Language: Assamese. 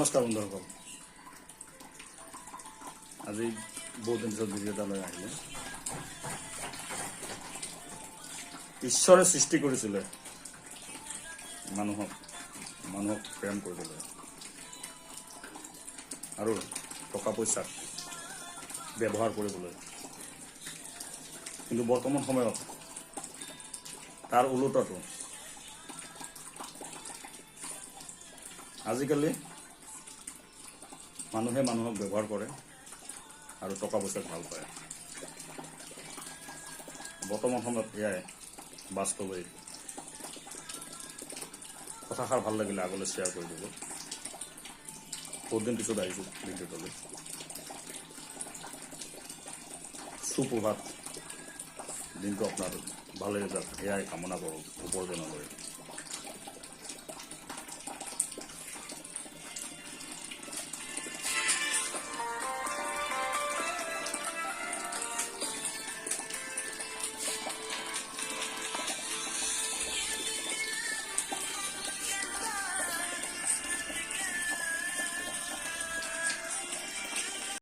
নমস্কাৰ বন্ধুসকল, আজি বহুত দিন পিছত ভিডিঅ' এটা লৈ আহিলে। ঈশ্বৰে সৃষ্টি কৰিছিলে মানুহক প্ৰেম কৰিবলৈ আৰু টকা পইচাক ব্যৱহাৰ কৰিবলৈ, কিন্তু বৰ্তমান সময়ত তাৰ ওলোটাটো আজিকালি মানুহে মানুহক ব্যৱহাৰ কৰে আৰু টকা পইচাক ভাল পায়। বৰ্তমান সময়ত এয়াই বাস্তৱিক কথাষাৰ ভাল লাগিলে আগলৈ শ্বেয়াৰ কৰি দিব। বহুত দিন পিছত আহিছোঁ ভিডিঅ'টোলৈ। সুপ্ৰভাত, দিনটো আপোনাৰ ভালেই যাওক এয়াই কামনা কৰোঁ উপাৰ্জনলৈ।